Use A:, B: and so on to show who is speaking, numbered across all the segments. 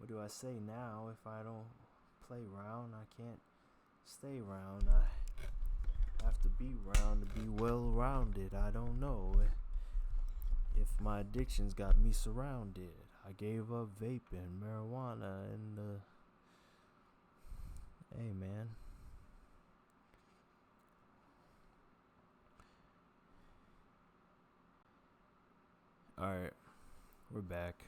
A: What do I say now? If I don't play round, I can't stay round. I have to be round to be well rounded. I don't know if my addictions got me surrounded. I gave up vaping, marijuana, and hey man. Alright, we're back.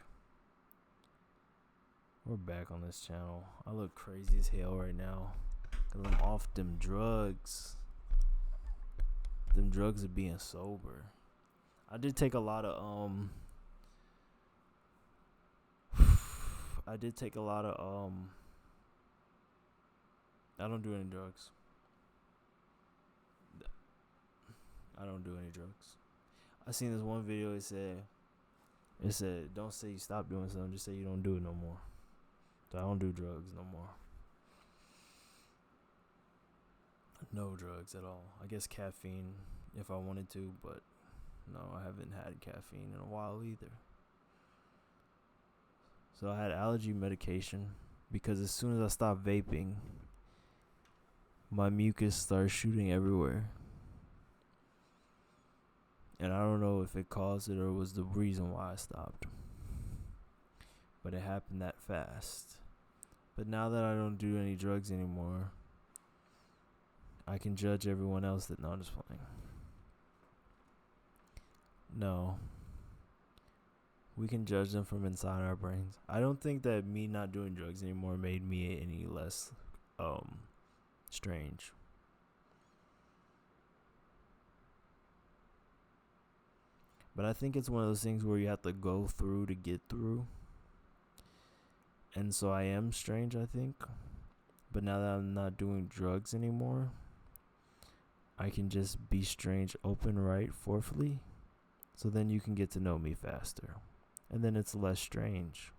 A: We're back on this channel. I look crazy as hell right now, 'cause I'm off them drugs. Them drugs of being sober. I did take a lot of I don't do any drugs. I don't do any drugs. I seen this one video. It said don't say you stop doing something, just say you don't do it no more. So I don't do drugs no more. No drugs at all. I guess caffeine if I wanted to, but no, I haven't had caffeine in a while either. So I had allergy medication because as soon as I stopped vaping, my mucus started shooting everywhere. And I don't know if it caused it or was the reason why I stopped. But it happened that fast. But now that I don't do any drugs anymore, I can judge everyone else that... No, I'm just playing. No. We can judge them from inside our brains. I don't think that me not doing drugs anymore made me any less strange. But I think it's one of those things where you have to go through to get through. And so I am strange, I think. But now that I'm not doing drugs anymore, I can just be strange open right fourthly. So then you can get to know me faster. And then it's less strange.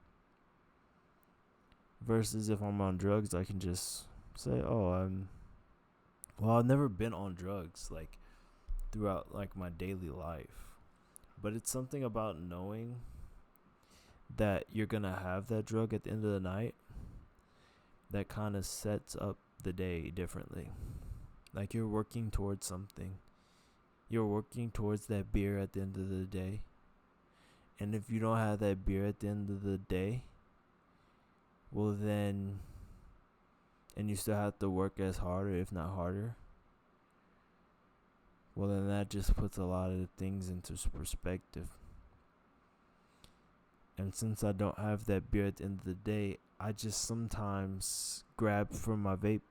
A: Versus if I'm on drugs, I can just say, I've never been on drugs, like, throughout, like, my daily life. But it's something about knowing that you're going to have that drug at the end of the night that kind of sets up the day differently. Like, you're working towards something. You're working towards that beer at the end of the day. And if you don't have that beer at the end of the day, well then, and you still have to work as harder, if not harder, well then that just puts a lot of things into perspective. And since I don't have that beer at the end of the day, I just sometimes grab from my vape.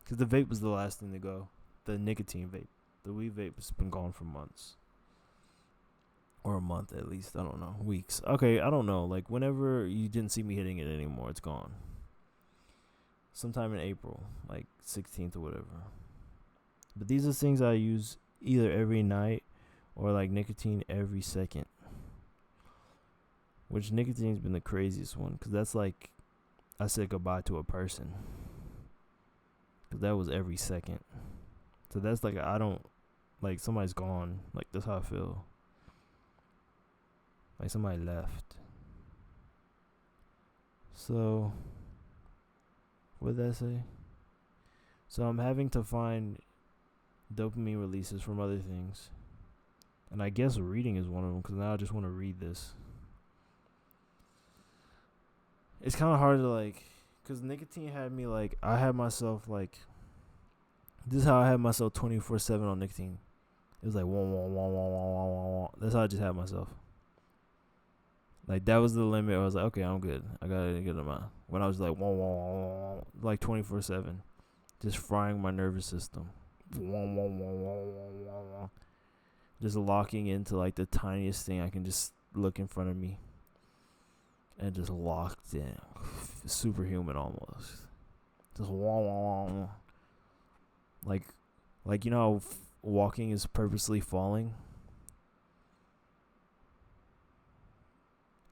A: Because the vape was the last thing to go. The nicotine vape. The weed vape has been gone for months. Or a month at least. I don't know. Weeks. Okay, I don't know. Like, whenever you didn't see me hitting it anymore, it's gone. Sometime in April. Like, 16th or whatever. But these are things I use either every night or, like, nicotine every second. Which nicotine's been the craziest one. Because that's like, I said goodbye to a person. Because that was every second. So that's like, I don't, like, somebody's gone. Like, that's how I feel. Like, somebody left. So, what did that say? So I'm having to find dopamine releases from other things. And I guess reading is one of them, because now I just want to read this. It's kind of hard to, like, because nicotine had me, like, I had myself, like, this is how I had myself 24/7 on nicotine. It was like, wah, wah, wah, wah, wah, wah, wah, wah. That's how I just had myself. Like, that was the limit. I was like, okay, I'm good. I got a good amount. When I was like, wah, wah, wah, wah, wah, like 24/7. Just frying my nervous system. Wah, wah, wah, wah, wah, wah, wah. Just locking into, like, the tiniest thing I can just look in front of me. And just locked in. Superhuman almost. Just wah, wah, wah, wah. Like you know how walking is purposely falling?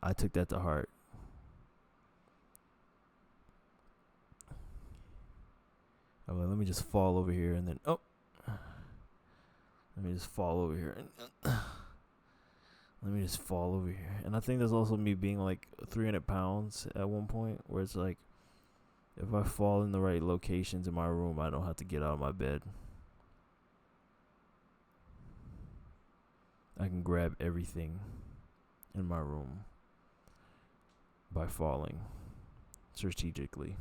A: I took that to heart. I'm like, let me just fall over here and then, let me just fall over here and Let me just fall over here. And I think there's also me being like 300 pounds at one point, where it's like, if I fall in the right locations in my room, I don't have to get out of my bed. I can grab everything in my room by falling strategically.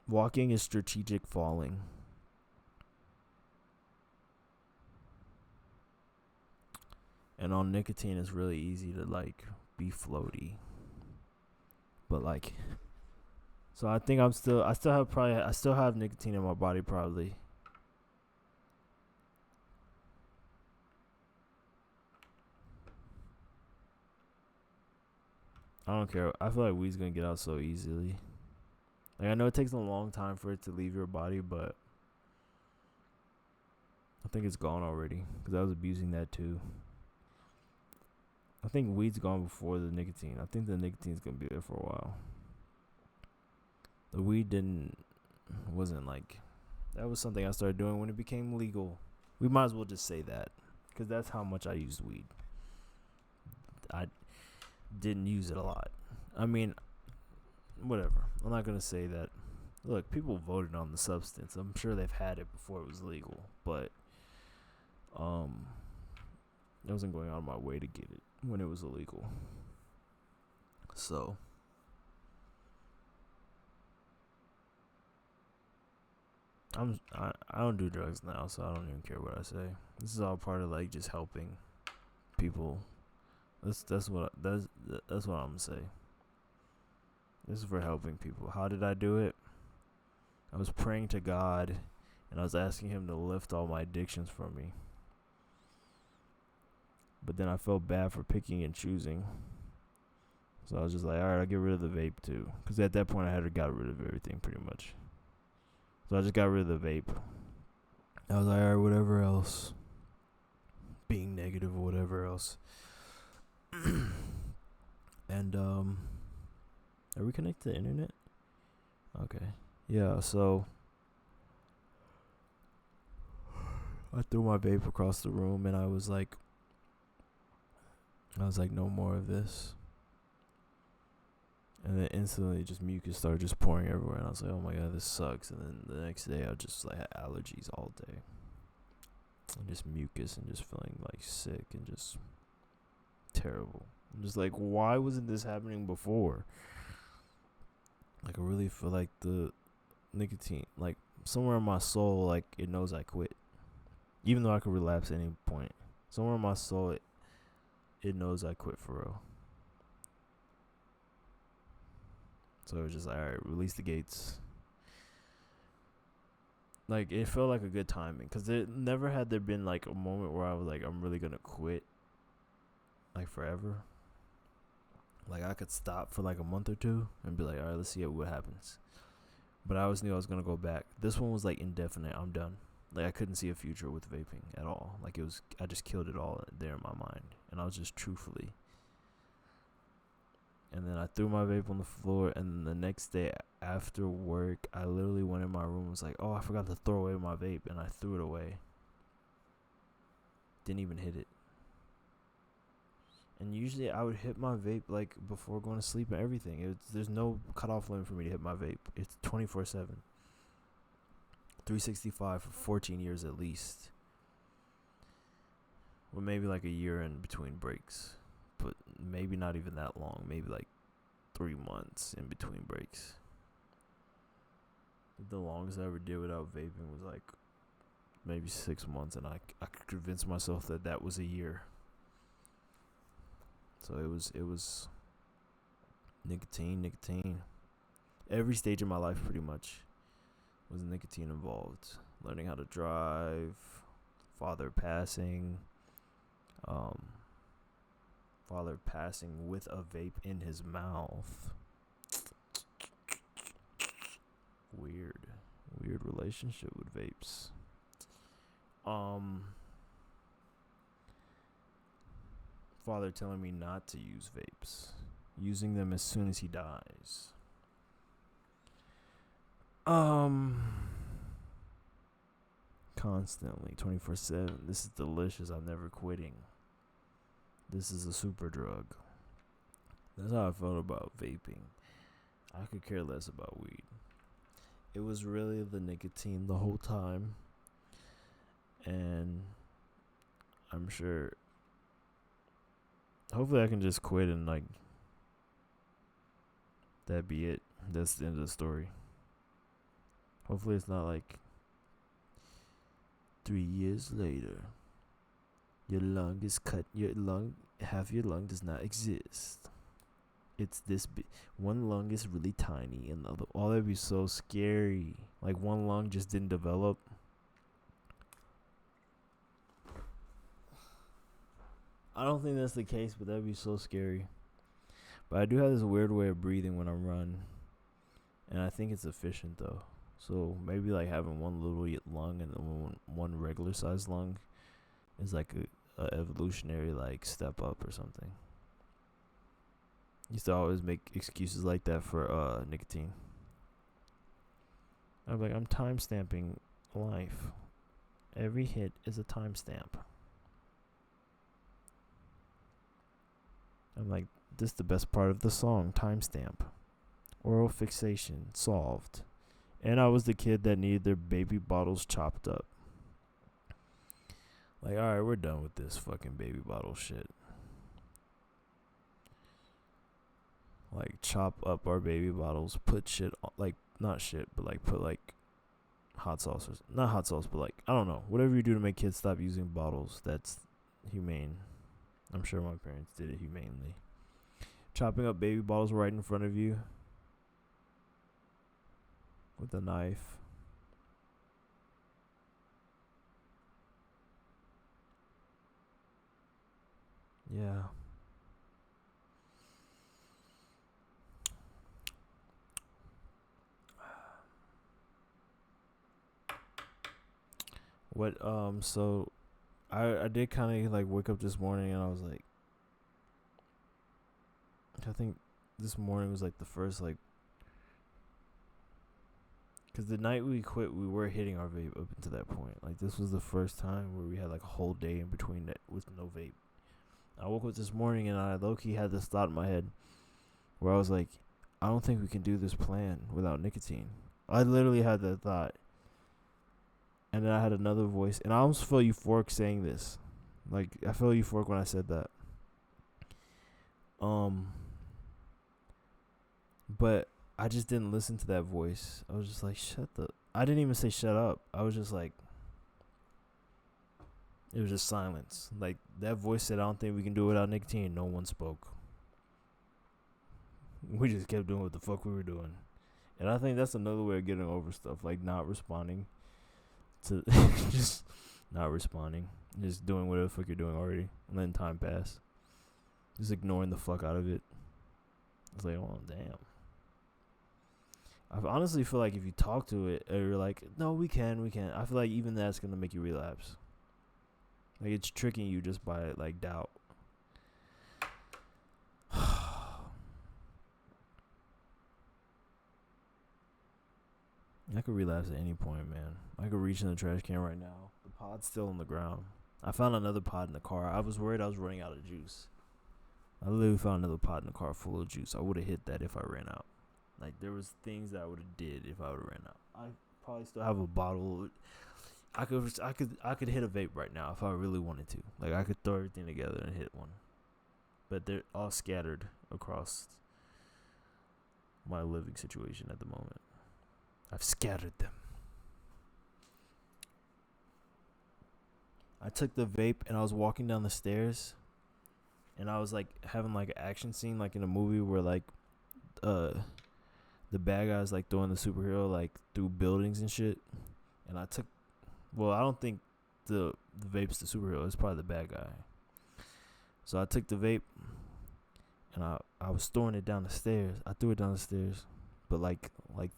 A: Walking is strategic falling. And on nicotine, it's really easy to like be floaty. But like, so I think I still have nicotine in my body probably. I don't care. I feel like weed's gonna get out so easily. Like, I know it takes a long time for it to leave your body, but I think it's gone already because I was abusing that too. I think weed's gone before the nicotine. I think the nicotine's gonna be there for a while. The weed wasn't like, that was something I started doing when it became legal. We might as well just say that, because that's how much I used weed. I didn't use it a lot. I mean, whatever. I'm not gonna say that. Look, people voted on the substance. I'm sure they've had it before it was legal, but I wasn't going out of my way to get it when it was illegal. So I don't do drugs now, so I don't even care what I say. This is all part of like just helping people. That's what I'm gonna say. This is for helping people. How did I do it? I was praying to God, and I was asking Him to lift all my addictions from me. But then I felt bad for picking and choosing. So I was just like, all right, I'll get rid of the vape too. Because at that point, I had got rid of everything pretty much. So I just got rid of the vape. I was like, all right, whatever else. Being negative or whatever else. And, are we connected to the internet? Okay. Yeah, so I threw my vape across the room, and I was like, no more of this. And then instantly, just mucus started just pouring everywhere, and I was like, oh my god, this sucks. And then the next day, I just like had allergies all day, and just mucus, and just feeling like sick and just terrible. I'm just like, why wasn't this happening before? Like, I really feel like the nicotine, like somewhere in my soul, like it knows I quit, even though I could relapse at any point. Somewhere in my soul, it knows I quit for real. So it was just like, all right, release the gates. Like, it felt like a good timing, because never had there been like a moment where I was like, I'm really gonna quit, like forever. Like, I could stop for like a month or two and be like, all right, let's see what happens. But I always knew I was gonna go back. This one was like indefinite. I'm done. Like, I couldn't see a future with vaping at all. Like, I just killed it all there in my mind, and I was just truthfully. And then I threw my vape on the floor, and the next day after work, I literally went in my room and was like, oh, I forgot to throw away my vape, and I threw it away. Didn't even hit it. And usually I would hit my vape like before going to sleep and everything. There's no cutoff limit for me to hit my vape. It's 24/7. 365 for 14 years at least. Well, maybe like a year in between breaks. But maybe not even that long. Maybe like 3 months in between breaks. The longest I ever did without vaping was like maybe 6 months, and I could convince myself that was a year. So it was nicotine. Every stage of my life pretty much was nicotine involved. Learning how to drive, father passing with a vape in his mouth. Weird relationship with vapes. Father telling me not to use vapes, using them as soon as he dies. Constantly, 24/7. This is delicious. I'm never quitting. This is a super drug. That's how I felt about vaping. I could care less about weed. It was really the nicotine the whole time. And I'm sure, hopefully I can just quit and like that be it. That's the end of the story. Hopefully it's not like 3 years later your lung is cut. Half your lung does not exist. It's this big. One lung is really tiny, and the other. Oh, that'd be so scary. Like one lung just didn't develop. I don't think that's the case, but that'd be so scary. But I do have this weird way of breathing when I run, and I think it's efficient though. So maybe like having one little lung and then one regular sized lung is like a evolutionary like step up or something. Used to always make excuses like that for nicotine. I'm like, I'm time stamping life. Every hit is a timestamp. I'm like, this is the best part of the song, timestamp. Oral fixation solved. And I was the kid that needed their baby bottles chopped up. Like, alright, we're done with this fucking baby bottle shit. Like, chop up our baby bottles, put shit, like, not shit, but like, put like hot sauce, or not hot sauce, but like, I don't know, whatever you do to make kids stop using bottles, that's humane. I'm sure my parents did it humanely. Chopping up baby bottles right in front of you with a knife. Yeah. What so I did kind of like wake up this morning and I was like, I think this morning was like the first like, because the night we quit we were hitting our vape up until that point. Like this was the first time where we had like a whole day in between that with no vape. I woke up this morning and I low-key had this thought in my head where I was like, I don't think we can do this plan without nicotine. I literally had that thought. And then I had another voice. And I almost felt euphoric saying this. Like, I felt euphoric when I said that. But I just didn't listen to that voice. I was just like, I didn't even say shut up. I was just like, it was just silence. Like, that voice said, I don't think we can do it without nicotine. No one spoke. We just kept doing what the fuck we were doing. And I think that's another way of getting over stuff. Like, not responding to just not responding. Just doing whatever the fuck you're doing already. And letting time pass. Just ignoring the fuck out of it. It's like, oh, damn. I honestly feel like if you talk to it, or you're like, no, we can. I feel like even that's going to make you relapse. Like, it's tricking you just by, like, doubt. I could relapse at any point, man. I could reach in the trash can right now. The pod's still on the ground. I found another pod in the car. I was worried I was running out of juice. I literally found another pod in the car full of juice. I would have hit that if I ran out. Like, there was things that I would have did if I would have ran out. I probably still have a bottle. I could hit a vape right now if I really wanted to. Like, I could throw everything together and hit one. But they're all scattered across my living situation at the moment. I've scattered them. I took the vape and I was walking down the stairs. And I was like having like an action scene like in a movie where like the bad guys like throwing the superhero like through buildings and shit. And I don't think the vape's the superhero. It's probably the bad guy. So I took the vape and I was throwing it down the stairs. I threw it down the stairs, but like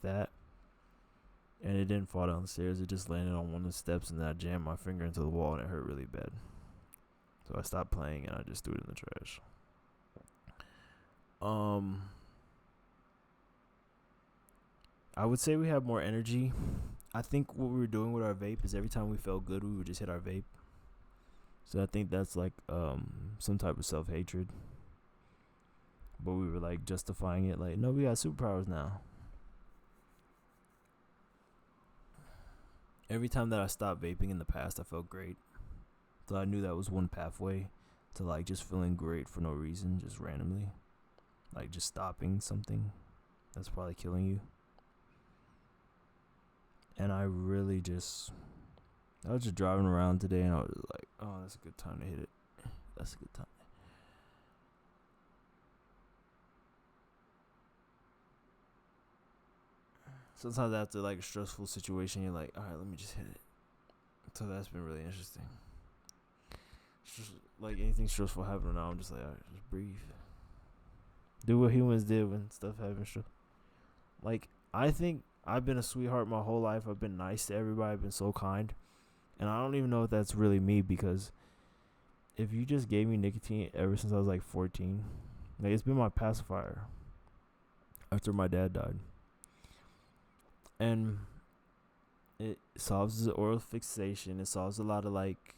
A: that. And it didn't fall down the stairs. It just landed on one of the steps, and then I jammed my finger into the wall, and it hurt really bad. So I stopped playing, and I just threw it in the trash. I would say we have more energy. I think what we were doing with our vape is every time we felt good, we would just hit our vape. So I think that's like some type of self-hatred. But we were like justifying it like, no, we got superpowers now. Every time that I stopped vaping in the past, I felt great. So I knew that was one pathway to like just feeling great for no reason, just randomly. Like just stopping something that's probably killing you. And I was just driving around today and I was like, oh, that's a good time to hit it. That's a good time. Sometimes after like a stressful situation, you're like, all right, let me just hit it. So that's been really interesting. It's just like anything stressful happening now, I'm just like, all right, just breathe. Do what humans did when stuff happens. Like, I think I've been a sweetheart my whole life. I've been nice to everybody. I've been so kind. And I don't even know if that's really me, because if you just gave me nicotine ever since I was like 14, like it's been my pacifier after my dad died. And it solves the oral fixation. It solves a lot of like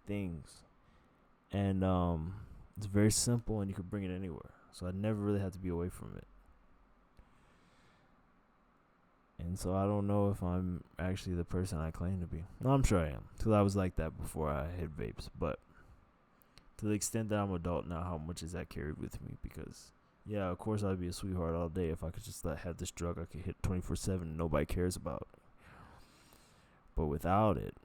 A: things. And it's very simple and you could bring it anywhere. So I never really had to be away from it. And so I don't know if I'm actually the person I claim to be. No, I'm sure I am, because I was like that before I hit vapes. But to the extent that I'm adult now, how much is that carried with me? Because, yeah, of course I'd be a sweetheart all day if I could just have this drug I could hit 24/7 and nobody cares about. But without it,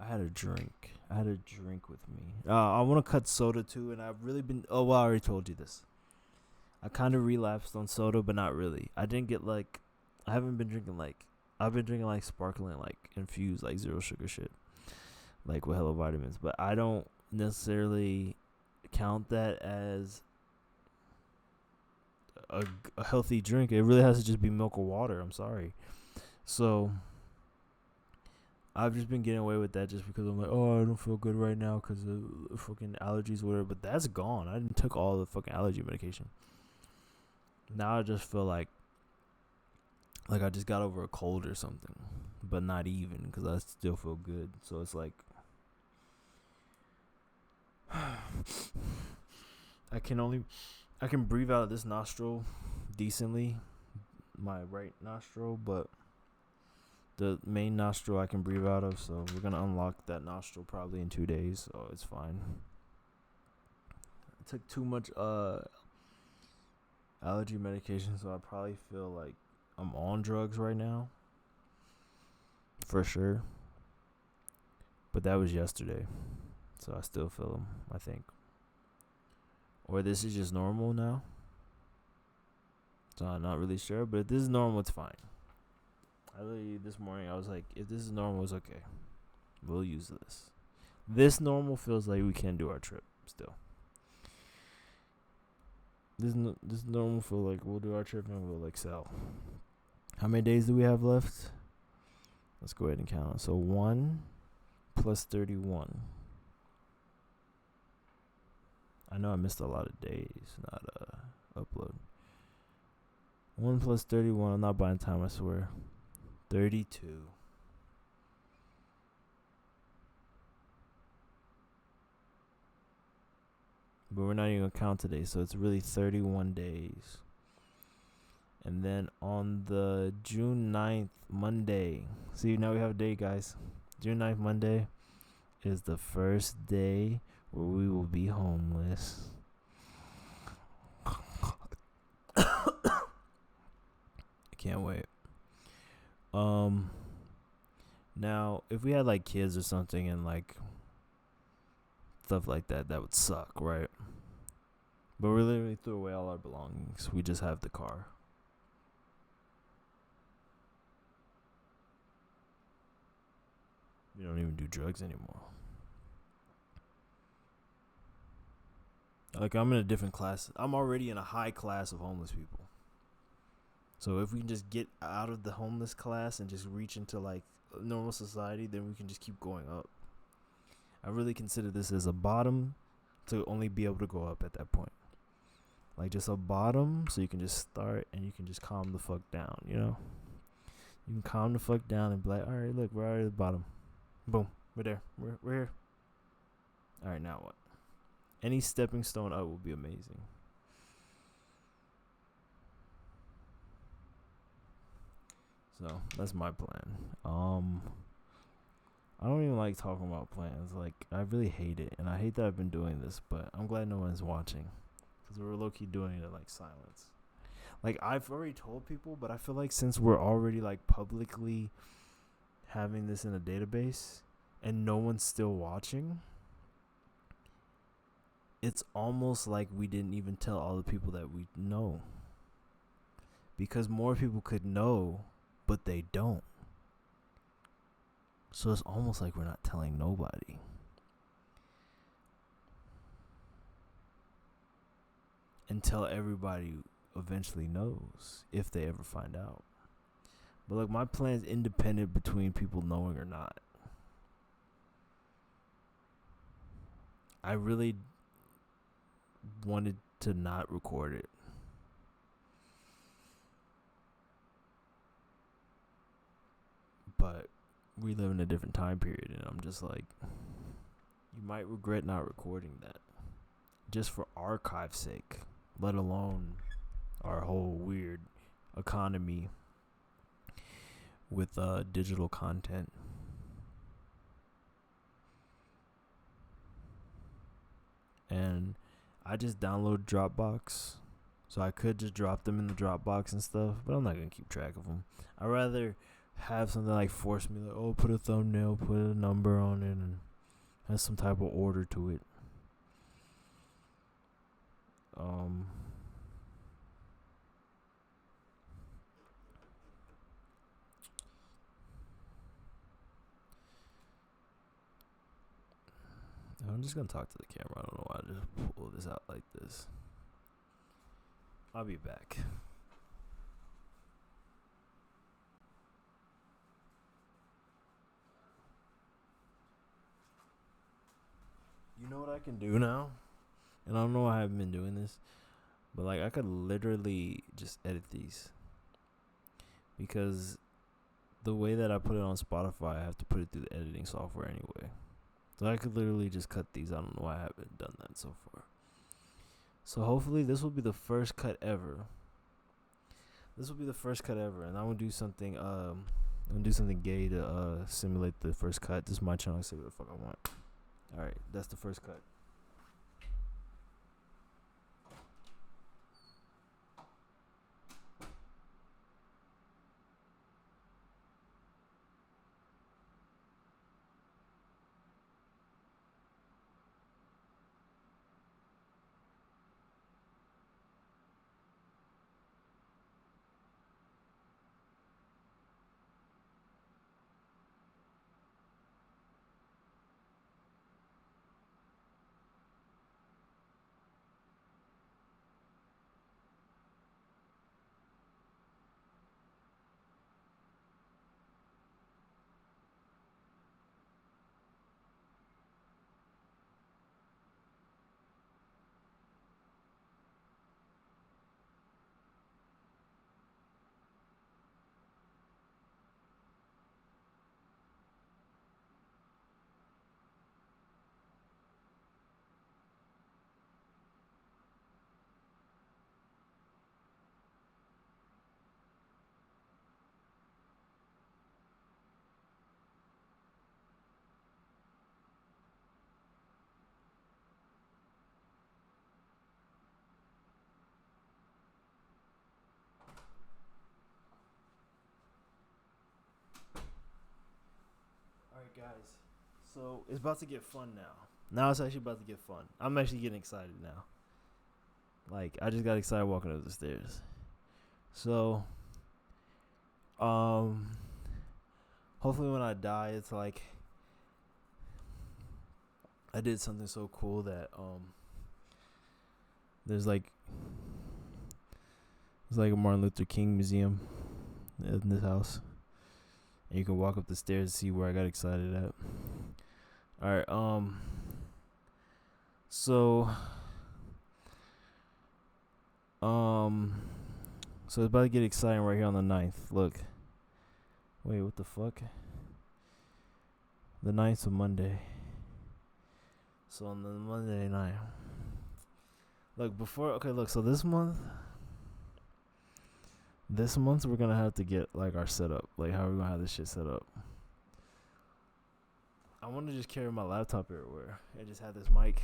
A: I had a drink with me. I want to cut soda too, and I've really been. Oh, well, I already told you this. I kind of relapsed on soda, but not really. I didn't get like. I haven't been drinking like. I've been drinking like sparkling, like infused, like zero sugar shit, like with hella vitamins. But I don't necessarily count that as a healthy drink. It really has to just be milk or water. I'm sorry. So I've just been getting away with that just because I'm like, oh, I don't feel good right now because of fucking allergies or whatever. But that's gone. I didn't took all the fucking allergy medication. Now I just feel like I just got over a cold or something, but not even, because I still feel good. So it's like I can breathe out of this nostril decently, my right nostril, but the main nostril I can breathe out of, so we're gonna unlock that nostril probably in 2 days, so it's fine. I took too much allergy medication, so I probably feel like I'm on drugs right now, for sure. But that was yesterday, so I still feel them, I think. Or this is just normal now. So I'm not really sure, but if this is normal, it's fine. I literally, this morning, I was like, if this is normal, it's okay. We'll use this. This normal feels like we can do our trip still. This normal feel like we'll do our trip and we'll excel. How many days do we have left? Let's go ahead and count. So 1 plus 31. I know I missed a lot of days, not upload. 1 plus 31. I'm not buying time, I swear. 32. But we're not even going to count today, so it's really 31 days. And then on the June 9th, Monday. See, now we have a date, guys. June 9th, Monday is the first day where we will be homeless. I can't wait. Now, if we had like kids or something and like stuff like that, that would suck, right? But we literally threw away all our belongings. We just have the car. We don't even do drugs anymore. Like, I'm in a different class. I'm already in a high class of homeless people. So if we can just get out of the homeless class and just reach into like normal society, then we can just keep going up. I really consider this as a bottom to only be able to go up at that point. like just a bottom, so you can just start and you can just calm the fuck down. You can calm the fuck down and be like, all right, look, we're already at the bottom. Boom, we're there. We're here. All right, now what? Any stepping stone up will be amazing. So that's my plan. I don't even like talking about plans. Like, I really hate it, and I hate that I've been doing this. But I'm glad no one's watching, because we're low key doing it in like silence. Like, I've already told people, but I feel like since we're already like publicly having this in a database, and no one's still watching, it's almost like we didn't even tell all the people that we know. Because more people could know, but they don't. So it's almost like we're not telling nobody. Until everybody eventually knows, if they ever find out. But look, my plan is independent between people knowing or not. I really wanted to not record it. But we live in a different time period, and I'm just like, you might regret not recording that, just for archive's sake, let alone our whole weird economy with digital content. And I just download Dropbox, so I could just drop them in the Dropbox and stuff, but I'm not gonna keep track of them. I'd rather have something like force me, like, oh, put a thumbnail, put a number on it, and has some type of order to it. I'm just gonna talk to the camera. I don't know why I just pull this out like this. I'll be back. You know what I can do now? And I don't know why I haven't been doing this, but like, I could literally just edit these, because the way that I put it on Spotify, I have to put it through the editing software anyway. So I could literally just cut these. I don't know why I haven't done that so far. So hopefully this will be the first cut ever. And I'm gonna do something. I'm gonna do something gay to simulate the first cut. This is my channel. I say what the fuck I want. All right, that's the first cut. Alright, guys. So it's about to get fun now. Now it's actually about to get fun. I'm actually getting excited now. Like, I just got excited walking up the stairs. So, hopefully when I die, it's like I did something so cool that there's like a Martin Luther King museum in this house, and you can walk up the stairs and see where I got excited at. All right, so So it's about to get exciting right here on the 9th. Look. Wait, what the fuck? The 9th's a Monday. So on the Monday night. Look, so this month we're gonna have to get like our setup. Like how are we gonna have this shit set up? I wanna just carry my laptop everywhere and just have this mic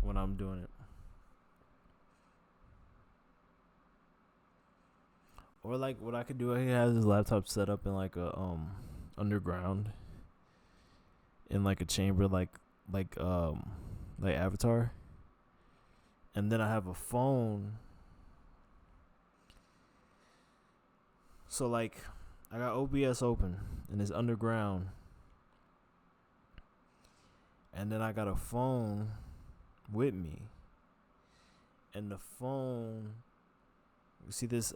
A: when I'm doing it. Or like what I could do, I could have this laptop set up in like a underground in like a chamber like Avatar. And then I have a phone. So like I got OBS open and it's underground. And then I got a phone with me. And the phone, you see this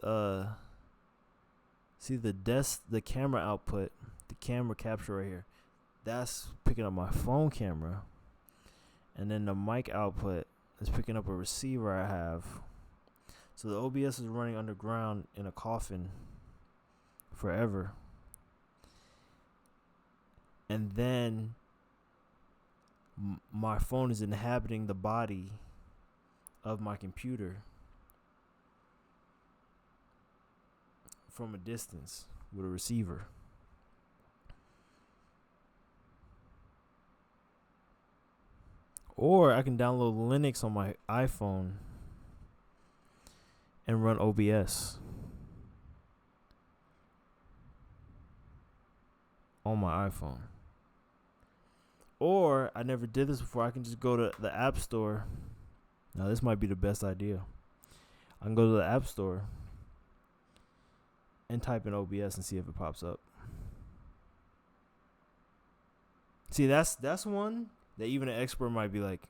A: see the camera output, the camera capture right here. That's picking up my phone camera. And then the mic output is picking up a receiver I have. So the OBS is running underground in a coffin forever. And then my phone is inhabiting the body of my computer from a distance with a receiver. Or I can download Linux on my iPhone and run OBS on my iPhone. Or I never did this before. I can just go to the App Store. Now this might be the best idea. I can go to the App Store and type in OBS and see if it pops up. See, that's one that even an expert might be like,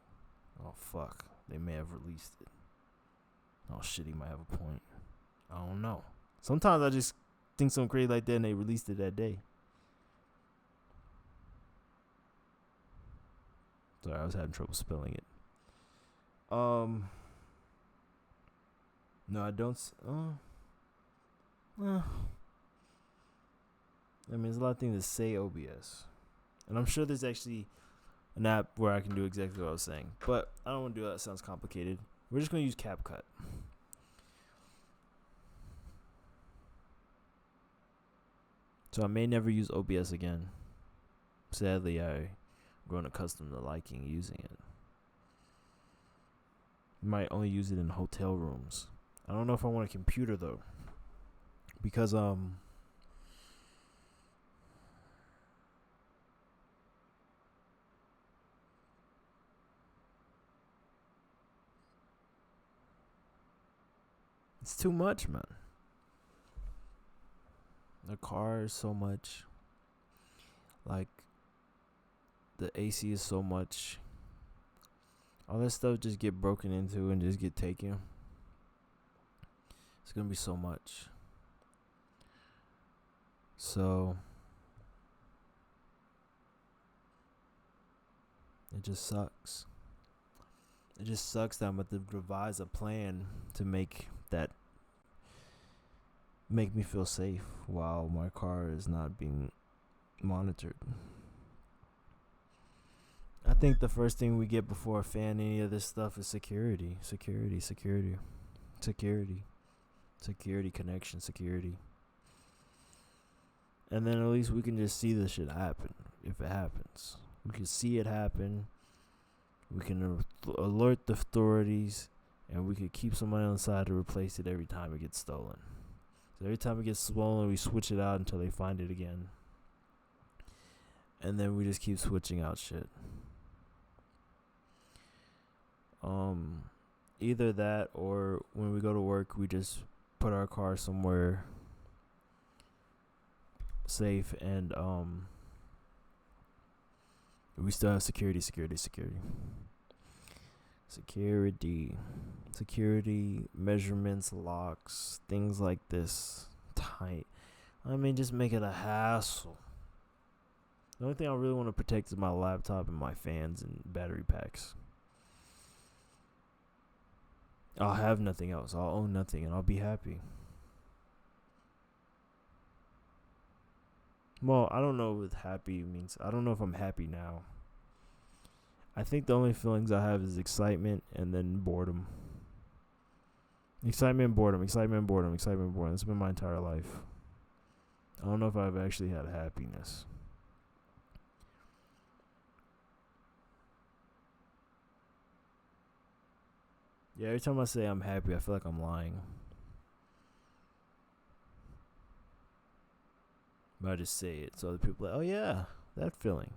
A: oh fuck, they may have released it. Oh shit, he might have a point. I don't know. Sometimes I just think something crazy like that and they released it that day. Sorry, I was having trouble spelling it. No, I don't. I mean, there's a lot of things that say OBS, and I'm sure there's actually an app where I can do exactly what I was saying. But I don't want to do that. It sounds complicated. We're just gonna use CapCut. So I may never use OBS again. Sadly, I'm grown accustomed to liking using it. You might only use it in hotel rooms. I don't know if I want a computer though, because it's too much, man. The car is so much. Like, the AC is so much. All that stuff just get broken into and just get taken. It's gonna be so much. So it just sucks. It just sucks that I'm going to devise a plan to make me feel safe while my car is not being monitored. I think the first thing we get before a fan any of this stuff is security connection, security. And then at least we can just see the shit happen if it happens. We can see it happen. We can alert the authorities, and we could keep somebody on the side to replace it every time it gets stolen. So every time it gets stolen, we switch it out until they find it again. And then we just keep switching out shit. Either that, or when we go to work, we just put our car somewhere safe, and we still have security, measurements, locks, things like this. Tight. I mean, just make it a hassle. The only thing I really want to protect is my laptop and my fans and battery packs. I'll have nothing else. I'll own nothing and I'll be happy. Well, I don't know what happy means. I don't know if I'm happy now. I think the only feelings I have is excitement and then boredom. Excitement, boredom, excitement, boredom, excitement, boredom. It's been my entire life. I don't know if I've actually had happiness. Yeah, every time I say I'm happy, I feel like I'm lying. But I just say it so other people are like, oh yeah, that feeling.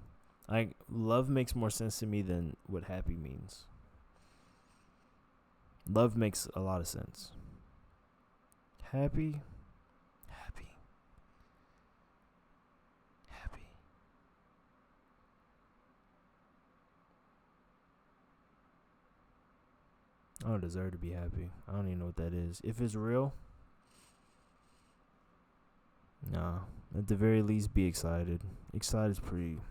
A: Like love makes more sense to me than what happy means. Love makes a lot of sense. Happy, happy, happy. I don't deserve to be happy. I don't even know what that is. If it's real, nah. At the very least, be excited. Excited is pretty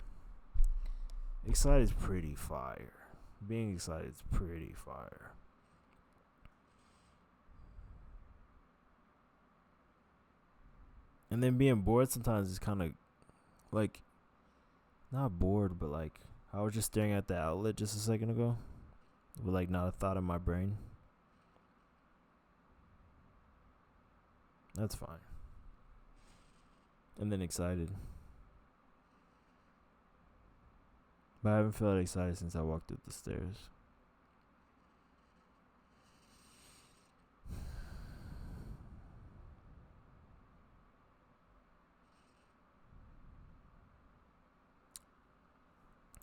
A: fire. Being excited is pretty fire. And then being bored sometimes is kind of like not bored, but like I was just staring at the outlet just a second ago with like not a thought in my brain. That's fine. And then excited. But I haven't felt excited since I walked up the stairs.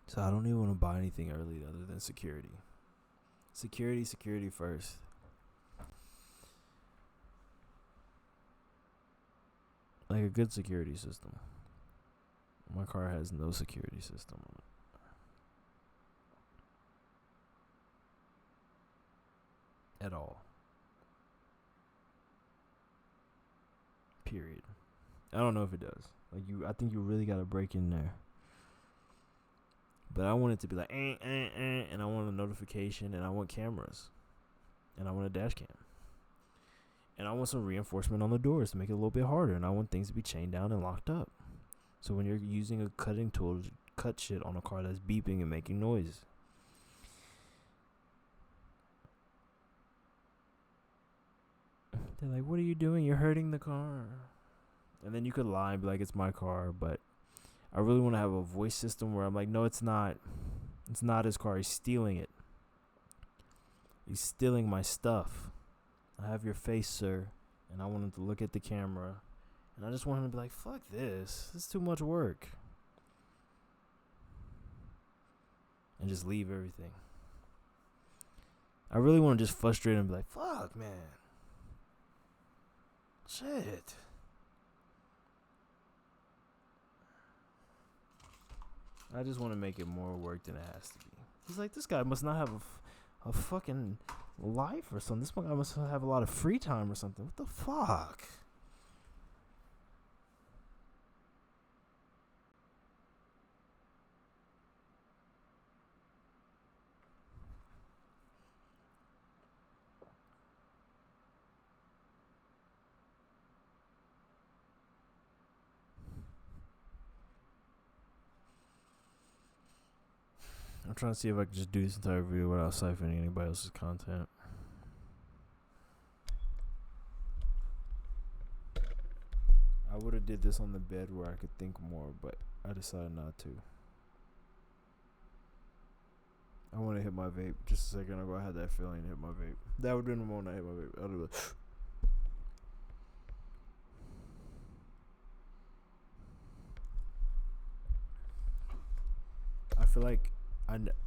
A: So I don't even want to buy anything early other than security. Security first. Like a good security system. My car has no security system on it. At all. Period. I don't know if it does. I think you really gotta break in there. But I want it to be like, and I want a notification, and I want cameras, and I want a dash cam, and I want some reinforcement on the doors to make it a little bit harder, and I want things to be chained down and locked up. So when you're using a cutting tool to cut shit on a car that's beeping and making noise. They're like, what are you doing? You're hurting the car. And then you could lie and be like, it's my car, but I really want to have a voice system where I'm like, no, it's not. It's not his car. He's stealing it. He's stealing my stuff. I have your face, sir. And I want him to look at the camera. And I just want him to be like, fuck this. This is too much work. And just leave everything. I really want to just frustrate him and be like, fuck, man. Shit. I just want to make it more work than it has to be. He's like, this guy must not have a fucking life or something. This guy must have a lot of free time or something. What the fuck? I'm trying to see if I can just do this entire video without siphoning anybody else's content. I would have did this on the bed where I could think more, but I decided not to. I want to hit my vape. Just a second ago, I had that feeling to hit my vape. That would have been the moment I hit my vape. I'd have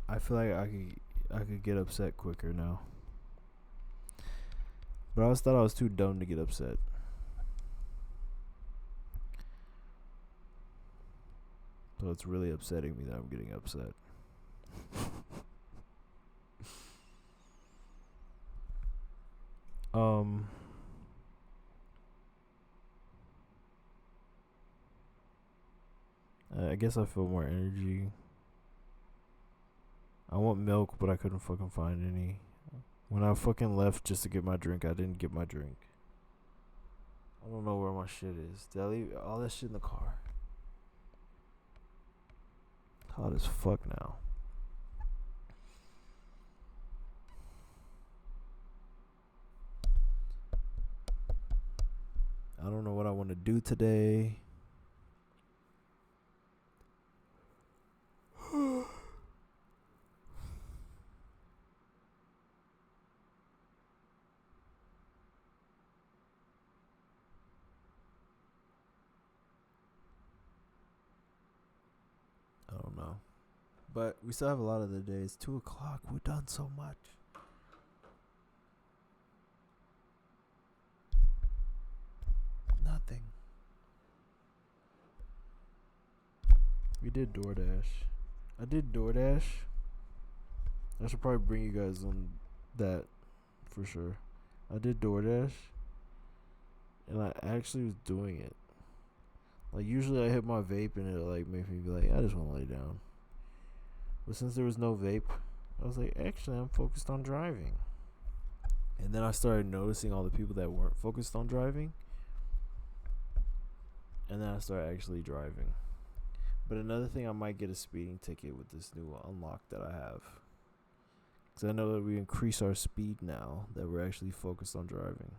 A: I feel like I could get upset quicker now. But I always thought I was too dumb to get upset. So it's really upsetting me that I'm getting upset. I guess I feel more energy. I want milk, but I couldn't fucking find any. When I fucking left just to get my drink, I didn't get my drink. I don't know where my shit is. Did I leave all that shit in the car? Hot as fuck now. I don't know what I want to do today. I don't know. But we still have a lot of the days. 2 o'clock. We've done so much. Nothing. We did DoorDash. I did DoorDash. I should probably bring you guys on that for sure. I did DoorDash. And I actually was doing it. Like, usually I hit my vape and it like makes me be like, I just want to lay down. But since there was no vape, I was like, actually, I'm focused on driving. And then I started noticing all the people that weren't focused on driving. And then I started actually driving. But another thing, I might get a speeding ticket with this new unlock that I have. Because I know that we increase our speed now that we're actually focused on driving.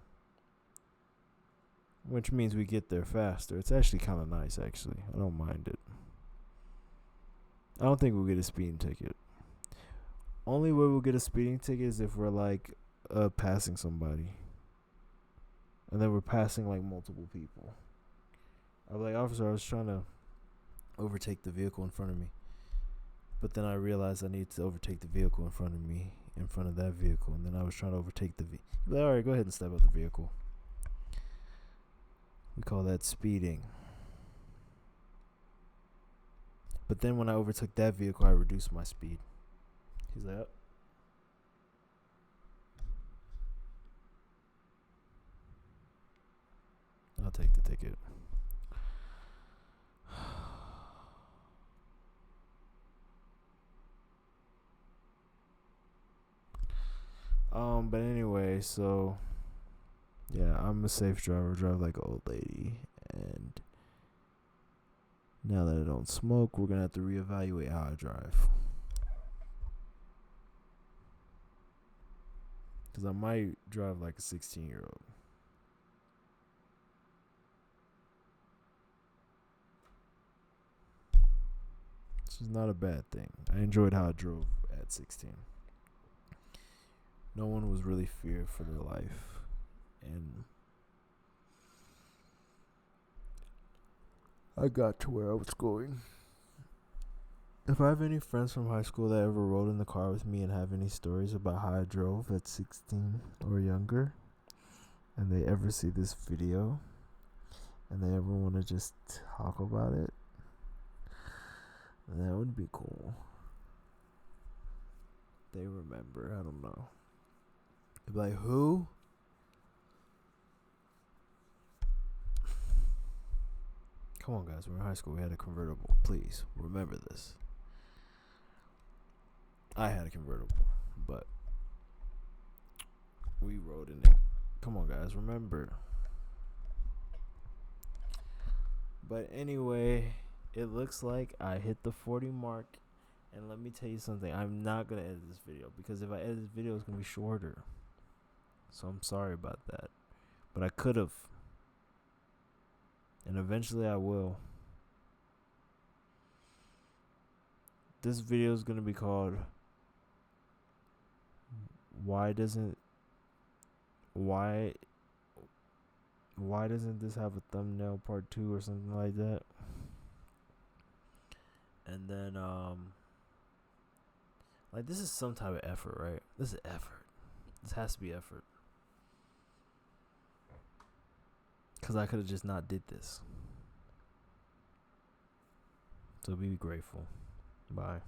A: Which means we get there faster. It's actually kind of nice, actually. I don't mind it. I don't think we'll get a speeding ticket. Only way we'll get a speeding ticket is if we're like passing somebody. And then we're passing like multiple people. I'll be like, officer, I was trying to overtake the vehicle in front of me. But then I realized I need to overtake the vehicle in front of me, in front of that vehicle. And then I was trying to overtake the vehicle. Like, alright, go ahead and step out the vehicle. We call that speeding. But then when I overtook that vehicle, I reduced my speed. He's like, I'll take the ticket. But anyway, so yeah, I'm a safe driver, drive like an old lady, and now that I don't smoke, we're gonna have to reevaluate how I drive. Cause I might drive like a 16-year-old. Which is not a bad thing. I enjoyed how I drove at 16. No one was really feared for their life. And I got to where I was going. If I have any friends from high school that ever rode in the car with me and have any stories about how I drove at 16 or younger, and they ever see this video, and they ever want to just talk about it, that would be cool. They remember, I don't know. They'd be like, who? Come on, guys, we're in high school. We had a convertible. Please, remember this. I had a convertible, but we rode in it. Come on, guys, remember. But anyway, it looks like I hit the 40 mark. And let me tell you something. I'm not going to edit this video, because if I edit this video, it's going to be shorter. So I'm sorry about that. But I could have. And eventually I will. This video is going to be called why doesn't this have a thumbnail part 2 or something like that? And then like, this is some type of effort, right? This is effort. This has to be effort. Because I could have just not did this. So be grateful. Bye.